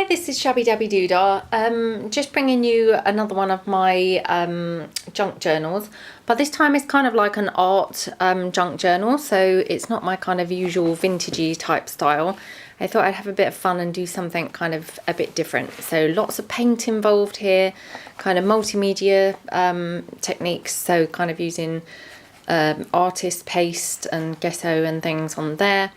This is Shabby Dabby Doodah. Just bringing you another one of my junk journals, but this time it's kind of like an art junk journal, so it's not my kind of usual vintagey type style. I thought I'd have a bit of fun and do something kind of a bit different. So lots of paint involved here, kind of multimedia techniques, so kind of using artist paste and gesso and things on there.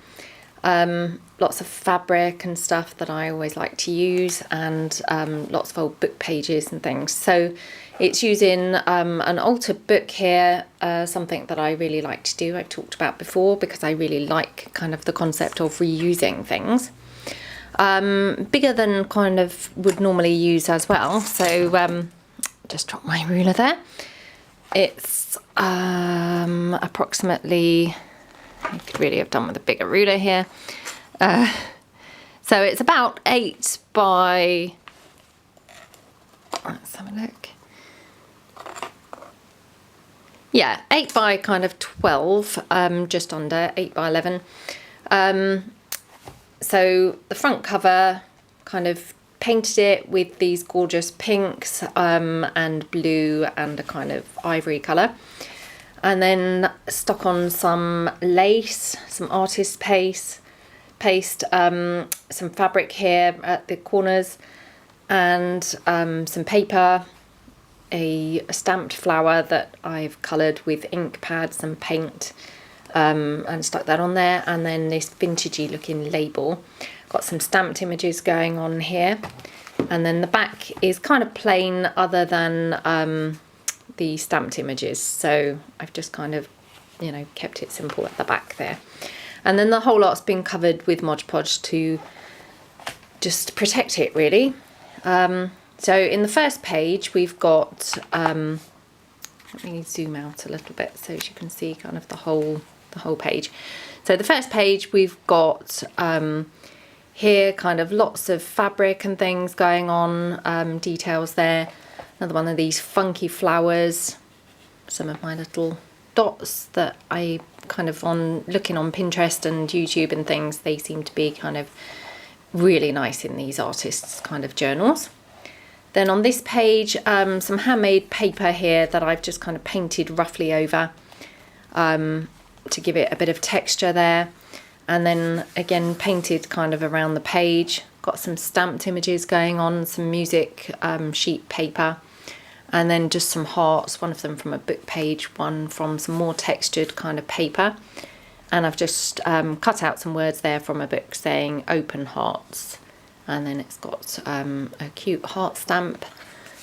Lots of fabric and stuff that I always like to use, and lots of old book pages and things. So it's using an altered book here, something that I really like to do. I've talked about before because I really like kind of the concept of reusing things. Bigger than kind of would normally use as well. So just drop my ruler there. It's approximately, I could really have done with a bigger ruler here. So it's about 8 by, let's have a look. Yeah, 8 by kind of 12, just under 8 by 11. So the front cover, kind of painted it with these gorgeous pinks and blue and a kind of ivory colour. And then stuck on some lace, some artist paste, some fabric here at the corners, and some paper, a stamped flower that I've coloured with ink pads and paint, and stuck that on there, and then this vintagey looking label. Got some stamped images going on here, and then the back is kind of plain other than the stamped images, so I've just kind of, you know, kept it simple at the back there. And then the whole lot's been covered with Mod Podge to just protect it, really. So in the first page we've got, let me zoom out a little bit so you can see kind of the whole page. So the first page we've got here kind of lots of fabric and things going on, details there. Another one of these funky flowers, some of my little dots that I kind of looking on Pinterest and YouTube and things, they seem to be kind of really nice in these artists' kind of journals. Then on this page, some handmade paper here that I've just kind of painted roughly over to give it a bit of texture there. And then again painted kind of around the page. Got some stamped images going on, some music sheet paper. And then just some hearts, one of them from a book page, one from some more textured kind of paper. And I've just cut out some words there from a book saying open hearts. And then it's got a cute heart stamp,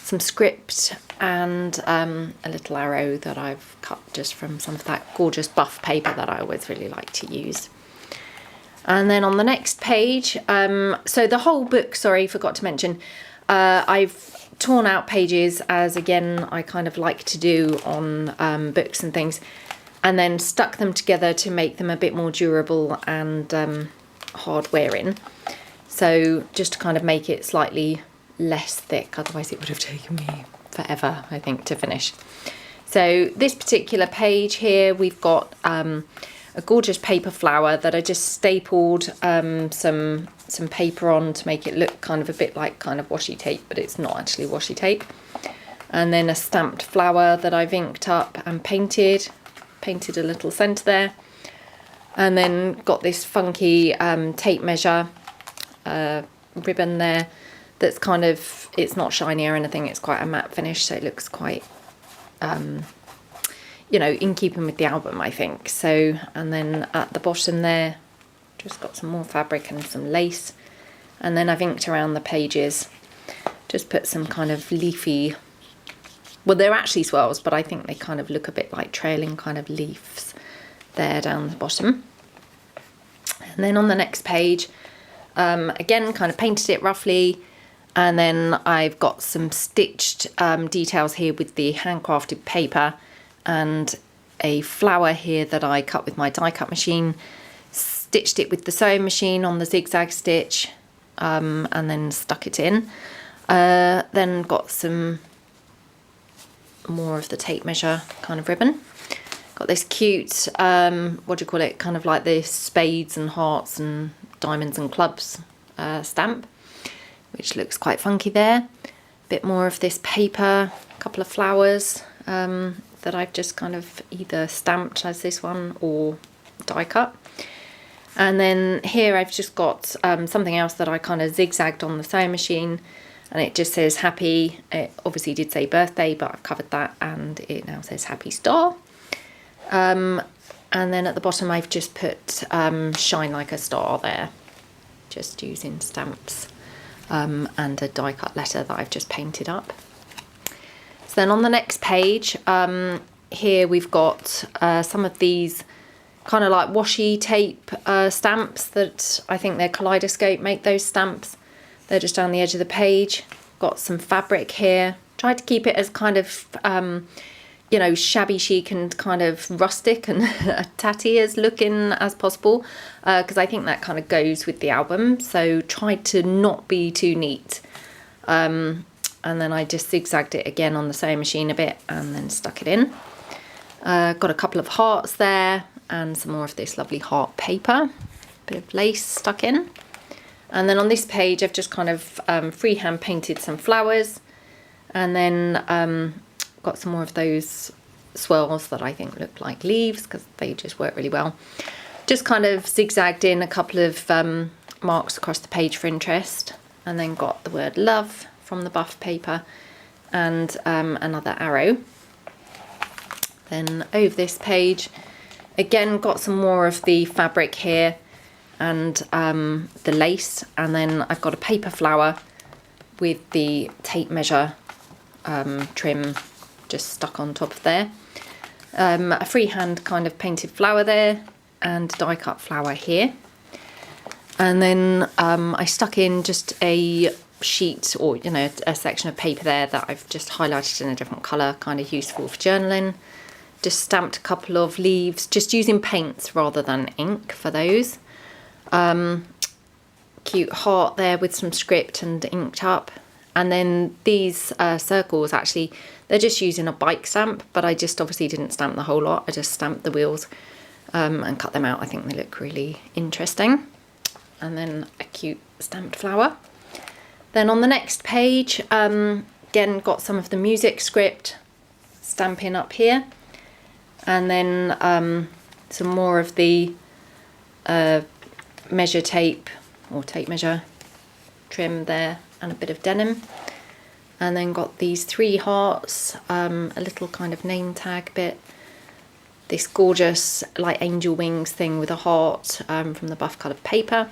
some script, and a little arrow that I've cut just from some of that gorgeous buff paper that I always really like to use. And then on the next page, so the whole book, sorry, forgot to mention, I've torn out pages, as again I kind of like to do on books and things, and then stuck them together to make them a bit more durable and hard wearing. So just to kind of make it slightly less thick, otherwise it would have taken me forever, I think, to finish. So this particular page here, we've got a gorgeous paper flower that I just stapled some paper on to make it look kind of a bit like kind of washi tape, but it's not actually washi tape. And then a stamped flower that I've inked up and painted a little centre there. And then got this funky tape measure ribbon there that's kind of, it's not shiny or anything, it's quite a matte finish, so it looks quite you know, in keeping with the album, I think. So, and then at the bottom there, just got some more fabric and some lace. And then I've inked around the pages, just put some kind of leafy, well, they're actually swirls, but I think they kind of look a bit like trailing kind of leaves there down the bottom. And then on the next page, again, kind of painted it roughly. And then I've got some stitched details here with the handcrafted paper, and a flower here that I cut with my die cut machine, stitched it with the sewing machine on the zigzag stitch, and then stuck it in. Then got some more of the tape measure kind of ribbon. Got this cute, what do you call it, kind of like this spades and hearts and diamonds and clubs stamp. which looks quite funky there. Bit more of this paper, a couple of flowers that I've just kind of either stamped as this one or die cut. And then here I've just got something else that I kind of zigzagged on the sewing machine, and it just says happy. It obviously did say birthday, but I've covered that and it now says happy star. And then at the bottom I've just put shine like a star there, just using stamps and a die cut letter that I've just painted up. So then on the next page, here we've got some of these kind of like washi tape stamps that I think they're Kaleidoscope make those stamps. They're just down the edge of the page. Got some fabric here. Tried to keep it as kind of, you know, shabby chic and kind of rustic and tatty as looking as possible, because I think that kind of goes with the album. So tried to not be too neat. And then I just zigzagged it again on the sewing machine a bit and then stuck it in. Got a couple of hearts there and some more of this lovely heart paper, bit of lace stuck in. And then on this page I've just kind of freehand painted some flowers, and then got some more of those swirls that I think look like leaves because they just work really well. Just kind of zigzagged in a couple of marks across the page for interest, and then got the word love from the buff paper and another arrow. Then over this page again got some more of the fabric here and the lace, and then I've got a paper flower with the tape measure trim just stuck on top of there. A freehand kind of painted flower there and die cut flower here. And then I stuck in just a sheet, or you know, a section of paper there that I've just highlighted in a different colour, kind of useful for journaling. Just stamped a couple of leaves, just using paints rather than ink for those. Cute heart there with some script and inked up. And then these circles, actually, they're just using a bike stamp, but I just obviously didn't stamp the whole lot. I just stamped the wheels and cut them out. I think they look really interesting. And then a cute stamped flower. Then on the next page, again, got some of the music script stamping up here. And then some more of the measure tape or tape measure trim there, and a bit of denim. And then got these 3 hearts, a little kind of name tag bit, this gorgeous like angel wings thing with a heart from the buff coloured paper,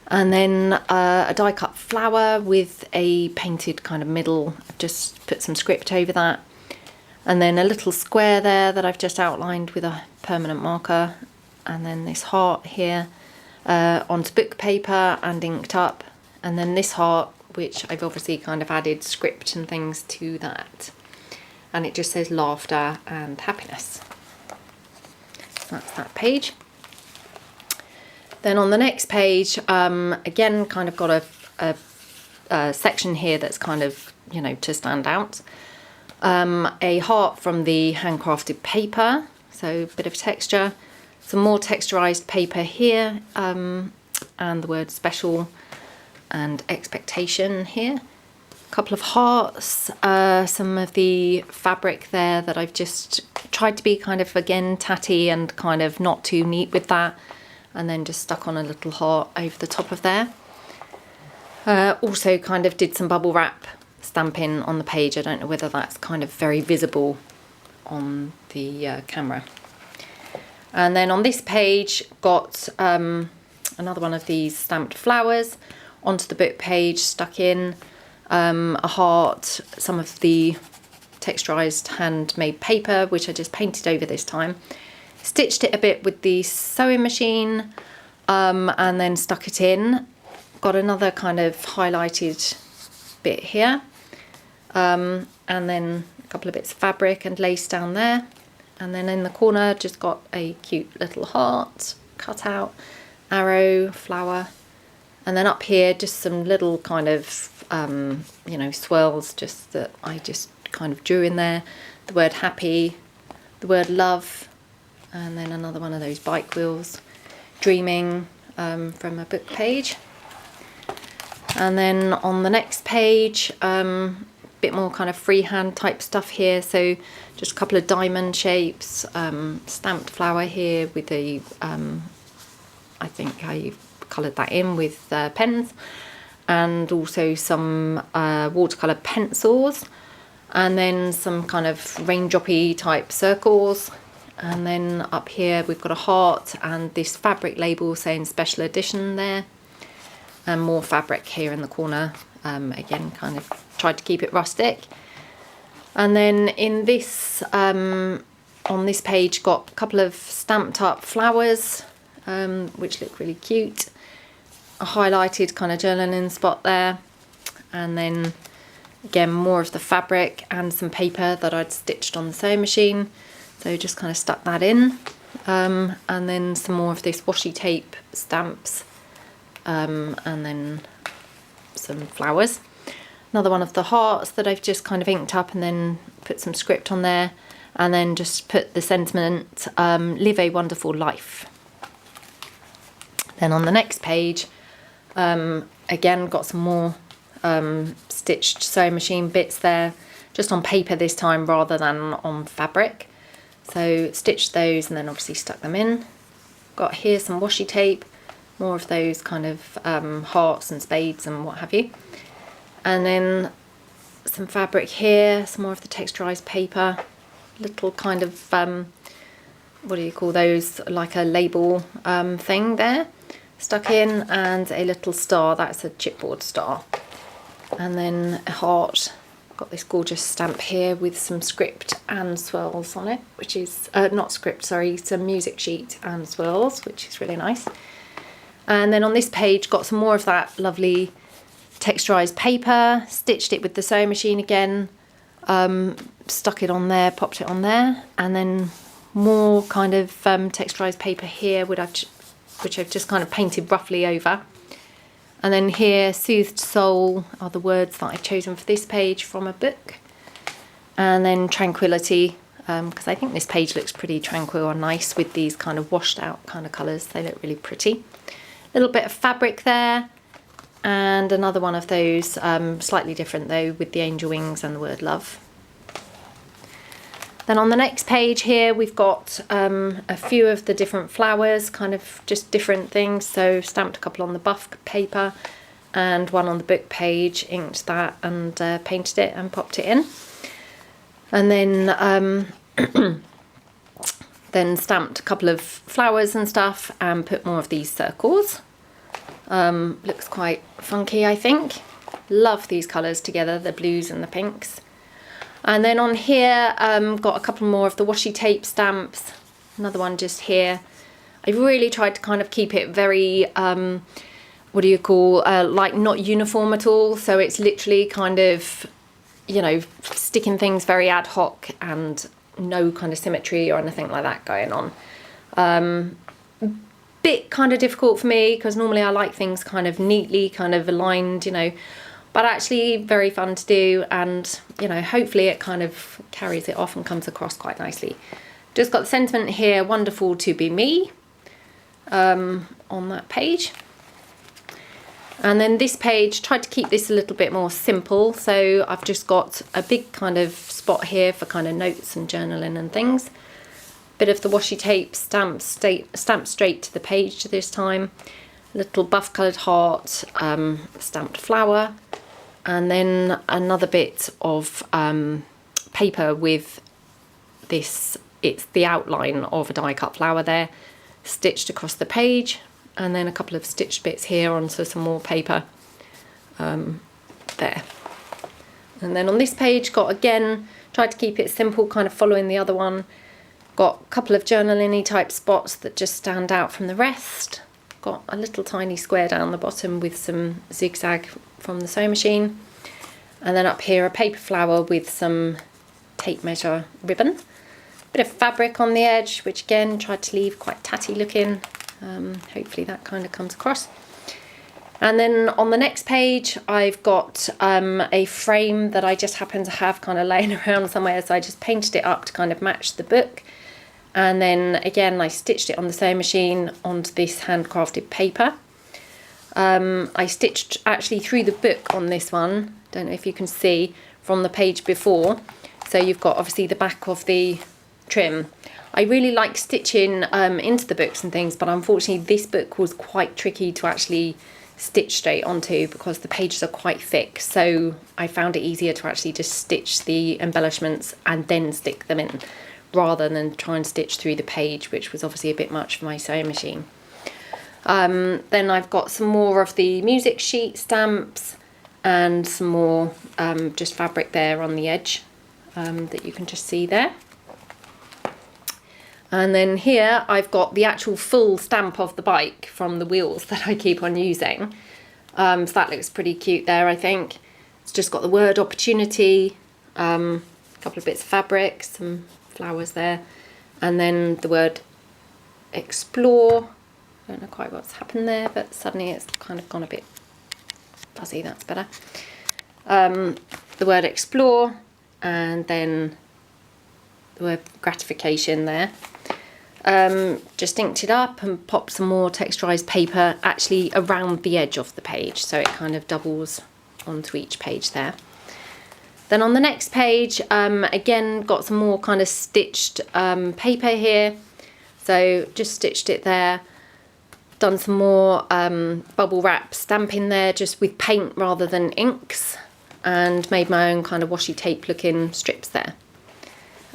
and then a die cut flower with a painted kind of middle. I've just put some script over that, and then a little square there that I've just outlined with a permanent marker, and then this heart here onto book paper and inked up, and then this heart, which I've obviously kind of added script and things to that, and it just says laughter and happiness. So that's that page. Then on the next page, again, kind of got a section here that's kind of, you know, to stand out. A heart from the handcrafted paper, so a bit of texture, some more texturized paper here, and the word special and expectation here. A couple of hearts, some of the fabric there that I've just tried to be kind of, again, tatty and kind of not too neat with that, and then just stuck on a little heart over the top of there. Also kind of did some bubble wrap stamping on the page. I don't know whether that's kind of very visible on the camera. And then on this page got another one of these stamped flowers onto the book page, stuck in a heart, some of the texturized handmade paper, which I just painted over this time, stitched it a bit with the sewing machine, and then stuck it in. Got another kind of highlighted bit here, and then a couple of bits of fabric and lace down there, and then in the corner just got a cute little heart cut out, arrow, flower, and then up here just some little kind of you know, swirls just that I just kind of drew in there. The word happy, the word love, and then another one of those bike wheels, dreaming from a book page. And then on the next page, bit more kind of freehand type stuff here. So just a couple of diamond shapes, stamped flower here with the, I think I coloured that in with pens, and also some watercolour pencils, and then some kind of raindroppy type circles. And then up here we've got a heart and this fabric label saying special edition there, and more fabric here in the corner. Again, kind of tried to keep it rustic. And then in this, on this page, got a couple of stamped up flowers, which look really cute. A highlighted kind of journaling spot there. And then again, more of the fabric and some paper that I'd stitched on the sewing machine. So just kind of stuck that in. And then some more of this washi tape stamps. And then some flowers. Another one of the hearts that I've just kind of inked up and then put some script on there, and then just put the sentiment, live a wonderful life. Then on the next page, again got some more stitched sewing machine bits there, just on paper this time rather than on fabric. So stitched those and then obviously stuck them in. Got here some washi tape, more of those kind of hearts and spades and what have you. And then some fabric here, some more of the texturized paper, little kind of, what do you call those, like a label thing there, stuck in, and a little star, that's a chipboard star. And then a heart, got this gorgeous stamp here with some script and swirls on it, which is, not script, sorry, some music sheet and swirls, which is really nice. And then on this page, got some more of that lovely texturized paper, stitched it with the sewing machine again, stuck it on there, popped it on there, and then more kind of texturized paper here, which I've just kind of painted roughly over. And then here, soothed soul are the words that I've chosen for this page from a book. And then tranquility, because I think this page looks pretty tranquil and nice with these kind of washed out kind of colours. They look really pretty. Little bit of fabric there, and another one of those, slightly different though, with the angel wings and the word love. Then on the next page here we've got a few of the different flowers, kind of just different things. So stamped a couple on the buff paper and one on the book page, inked that and painted it and popped it in. And then then stamped a couple of flowers and stuff and put more of these circles. Looks quite funky, I think. Love these colours together, the blues and the pinks. And then on here, got a couple more of the washi tape stamps. Another one just here. I really tried to kind of keep it very, what do you call, like not uniform at all. So it's literally kind of, you know, sticking things very ad hoc and no kind of symmetry or anything like that going on. Bit kind of difficult for me because normally I like things kind of neatly kind of aligned, you know, but actually very fun to do, and you know, hopefully it kind of carries it off and comes across quite nicely. Just got the sentiment here, wonderful to be me, on that page. And then this page, tried to keep this a little bit more simple, so I've just got a big kind of spot here for kind of notes and journaling and things. Bit of the washi tape stamped straight to the page this time. Little buff coloured heart, stamped flower, and then another bit of paper with this, it's the outline of a die cut flower there, stitched across the page, and then a couple of stitched bits here onto some more paper there. And then on this page, got again, tried to keep it simple, kind of following the other one. Got a couple of journaling-y type spots that just stand out from the rest. Got a little tiny square down the bottom with some zigzag from the sewing machine. And then up here a paper flower with some tape measure ribbon. Bit of fabric on the edge, which again tried to leave quite tatty looking. Hopefully that kind of comes across. And then on the next page I've got a frame that I just happen to have kind of laying around somewhere, so I just painted it up to kind of match the book. And then again I stitched it on the sewing machine onto this handcrafted paper. I stitched actually through the book on this one. Don't know if you can see from the page before. So you've got obviously the back of the trim. I really like stitching into the books and things, but unfortunately this book was quite tricky to actually stitch straight onto because the pages are quite thick. So I found it easier to actually just stitch the embellishments and then stick them in, rather than try and stitch through the page, which was obviously a bit much for my sewing machine. Then I've got some more of the music sheet stamps and some more just fabric there on the edge that you can just see there. And then here I've got the actual full stamp of the bike from the wheels that I keep on using. So that looks pretty cute there, I think. It's just got the word opportunity, a couple of bits of fabric, some flowers there, and then the word explore. I don't know quite what's happened there, but suddenly it's kind of gone a bit fuzzy. That's better. The word explore, and then the word gratification there. Just inked it up and popped some more texturized paper actually around the edge of the page, so it kind of doubles onto each page there. Then on the next page, again got some more kind of stitched paper here, so just stitched it there. Done some more bubble wrap stamping there, just with paint rather than inks, and made my own kind of washi tape looking strips there.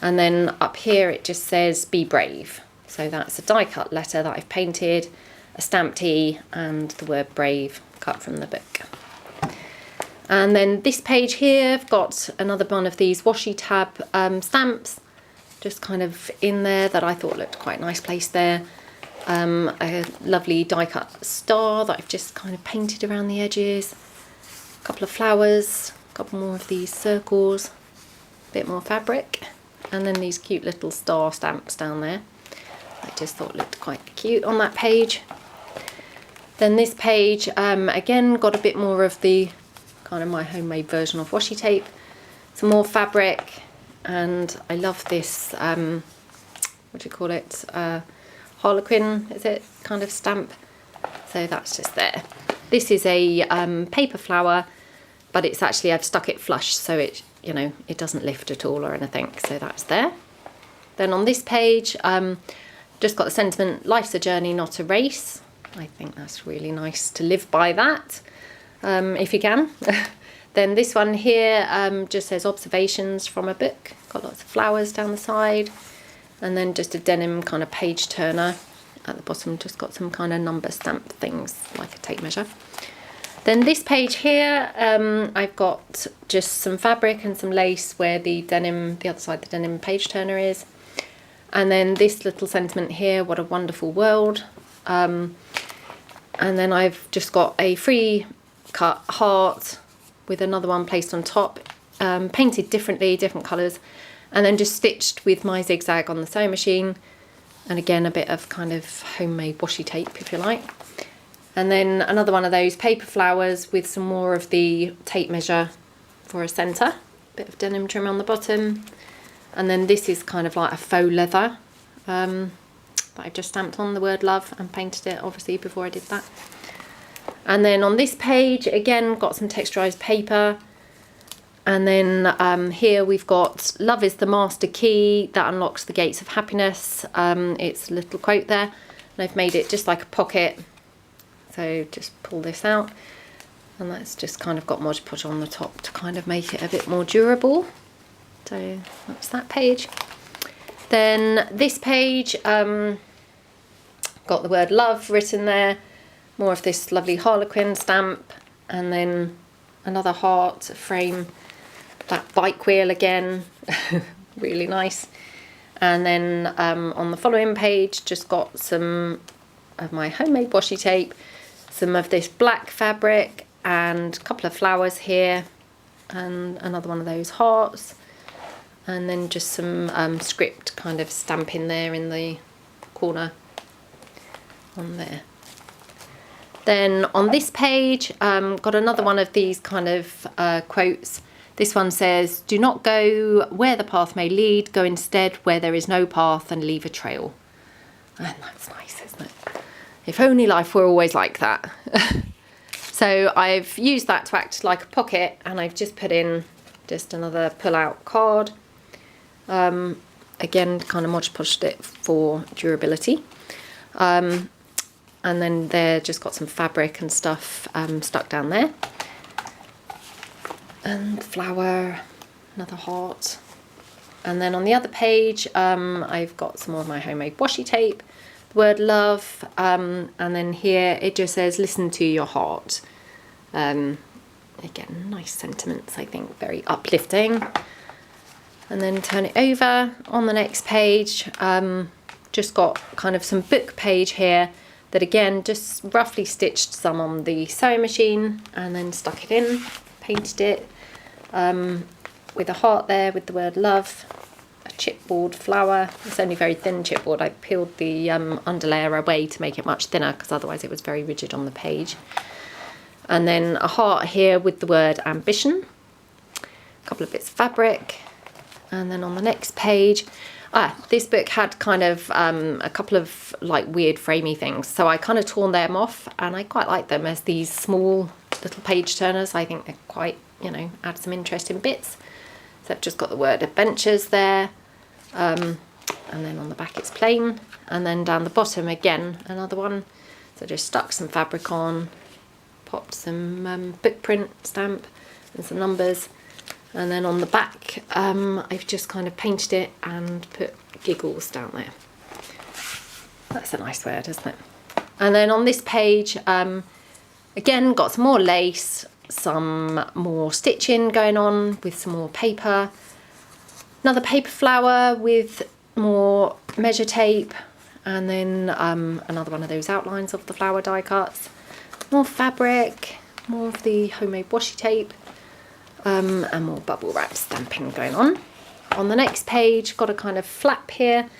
And then up here it just says be brave. So that's a die cut letter that I've painted, a stamped E, and the word brave cut from the book. And then this page here, I've got another one of these washi tab stamps, just kind of in there, that I thought looked quite nice placed there. A lovely die cut star that I've just kind of painted around the edges, a couple of flowers, a couple more of these circles, a bit more fabric, and then these cute little star stamps down there. I just thought looked quite cute on that page. Then this page, again got a bit more of the kind of my homemade version of washi tape, some more fabric, and I love this, what do you call it, Harlequin, is it, kind of stamp. So that's just there. This is a paper flower, but it's actually, I've stuck it flush, so it, you know, it doesn't lift at all or anything, so that's there. Then on this page, just got the sentiment, life's a journey, not a race. I think that's really nice to live by that, if you can. Then this one here just says observations from a book. Got lots of flowers down the side. And then just a denim kind of page turner at the bottom, just got some kind of number stamp things like a tape measure. Then this page here, I've got just some fabric and some lace where the denim, the other side the denim page turner is. And then this little sentiment here, what a wonderful world. And then I've just got a free cut heart with another one placed on top, painted differently, different colours, and then just stitched with my zigzag on the sewing machine, and again a bit of kind of homemade washi tape if you like. And then another one of those paper flowers with some more of the tape measure for a centre, bit of denim trim on the bottom, and then this is kind of like a faux leather that I've just stamped on the word love and painted it obviously before I did that. And then on this page again got some texturized paper. And then here we've got love is the master key that unlocks the gates of happiness. It's a little quote there, and I've made it just like a pocket. So just pull this out, and that's just kind of got Mod Podge on the top to kind of make it a bit more durable. So that's that page. Then this page got the word love written there, more of this lovely Harlequin stamp, and then another heart, a frame, that bike wheel again, really nice. And then on the following page just got some of my homemade washi tape, some of this black fabric, and a couple of flowers here, and another one of those hearts, and then just some script kind of stamping there in the corner on there. Then on this page got another one of these kind of quotes. This one says, do not go where the path may lead, go instead where there is no path and leave a trail. And that's nice, isn't it? If only life were always like that. So I've used that to act like a pocket, and I've just put in just another pull-out card. Again, kind of Mod Podged it for durability. And then there just got some fabric and stuff stuck down there. And flower, another heart. And then on the other page, I've got some more of my homemade washi tape, the word love, and then here it just says, listen to your heart. Again, nice sentiments, I think, very uplifting. And then turn it over. On the next page, just got kind of some book page here that again, just roughly stitched some on the sewing machine and then stuck it in, painted it with a heart there with the word love, a chipboard flower. It's only very thin chipboard. I peeled the underlayer away to make it much thinner because otherwise it was very rigid on the page. And then a heart here with the word ambition, a couple of bits of fabric. And then on the next page, this book had kind of a couple of like weird framey things. So I kind of torn them off, and I quite like them as these small little page turners. I think they're quite, you know, add some interesting bits. So I've just got the word adventures there. And then on the back it's plain. And then down the bottom again, another one. So just stuck some fabric on, popped some book print stamp and some numbers. And then on the back, I've just kind of painted it and put giggles down there. That's a nice word, isn't it? And then on this page, again, got some more lace, some more stitching going on with some more paper. Another paper flower with more measure tape. And then another one of those outlines of the flower die cuts. More fabric, more of the homemade washi tape. And more bubble wrap stamping going on. On the next page, got a kind of flap here,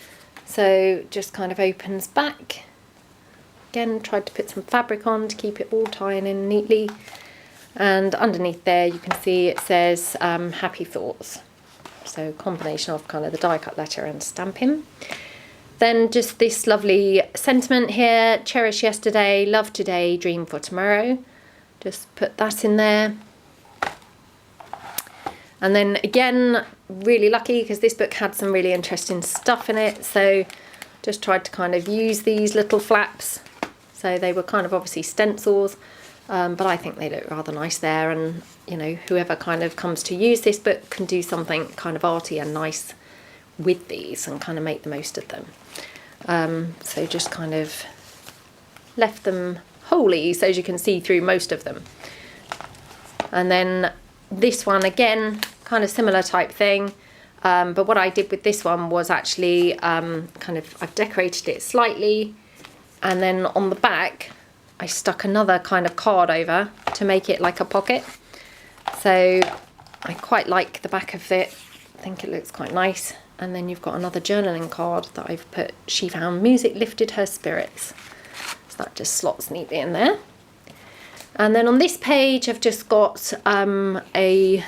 so just kind of opens back. Again, tried to put some fabric on to keep it all tying in neatly. And underneath there, you can see it says happy thoughts. So combination of kind of the die cut letter and stamping. Then just this lovely sentiment here, cherish yesterday, love today, dream for tomorrow. Just put that in there. And then again, really lucky because this book had some really interesting stuff in it. So just tried to kind of use these little flaps. So they were kind of obviously stencils, but I think they look rather nice there. And, you know, whoever kind of comes to use this book can do something kind of arty and nice with these and kind of make the most of them. So just kind of left them wholly so as you can see through most of them. And then this one again, kind of similar type thing, but what I did with this one was actually I've decorated it slightly, and then on the back I stuck another kind of card over to make it like a pocket. So I quite like the back of it, I think it looks quite nice. And then you've got another journaling card that I've put, she found music lifted her spirits, so that just slots neatly in there. And then on this page, I've just got a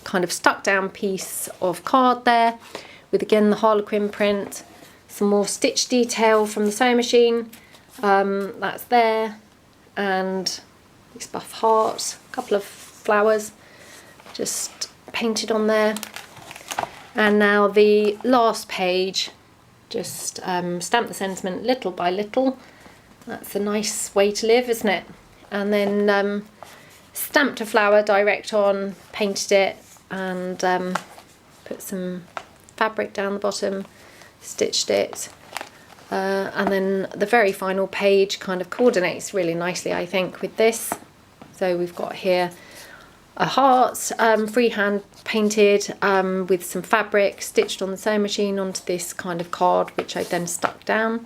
kind of stuck down piece of card there with again the Harlequin print, some more stitch detail from the sewing machine, that's there, and this buff heart, a couple of flowers just painted on there. And now the last page, just stamp the sentiment little by little. That's a nice way to live, isn't it? And then stamped a flower direct on, painted it, and put some fabric down the bottom, stitched it. And then the very final page kind of coordinates really nicely, I think, with this. So we've got here a heart, freehand painted with some fabric stitched on the sewing machine onto this kind of card, which I then stuck down.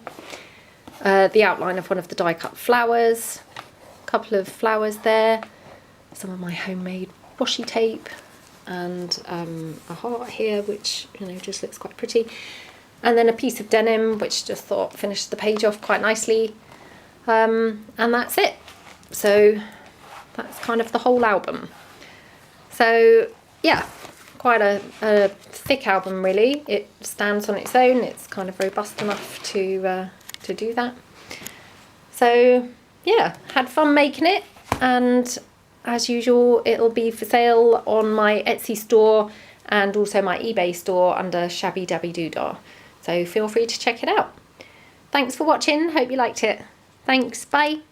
The outline of one of the die cut flowers, couple of flowers there, some of my homemade washi tape, and a heart here which, you know, just looks quite pretty, and then a piece of denim which just thought finished the page off quite nicely, and that's it. So that's kind of the whole album. So yeah, quite a thick album really. It stands on its own, it's kind of robust enough to do that. So yeah, had fun making it, and as usual it'll be for sale on my Etsy store and also my eBay store under Shabby Dabby Doodah. So feel free to check it out. Thanks for watching, hope you liked it. Thanks, bye.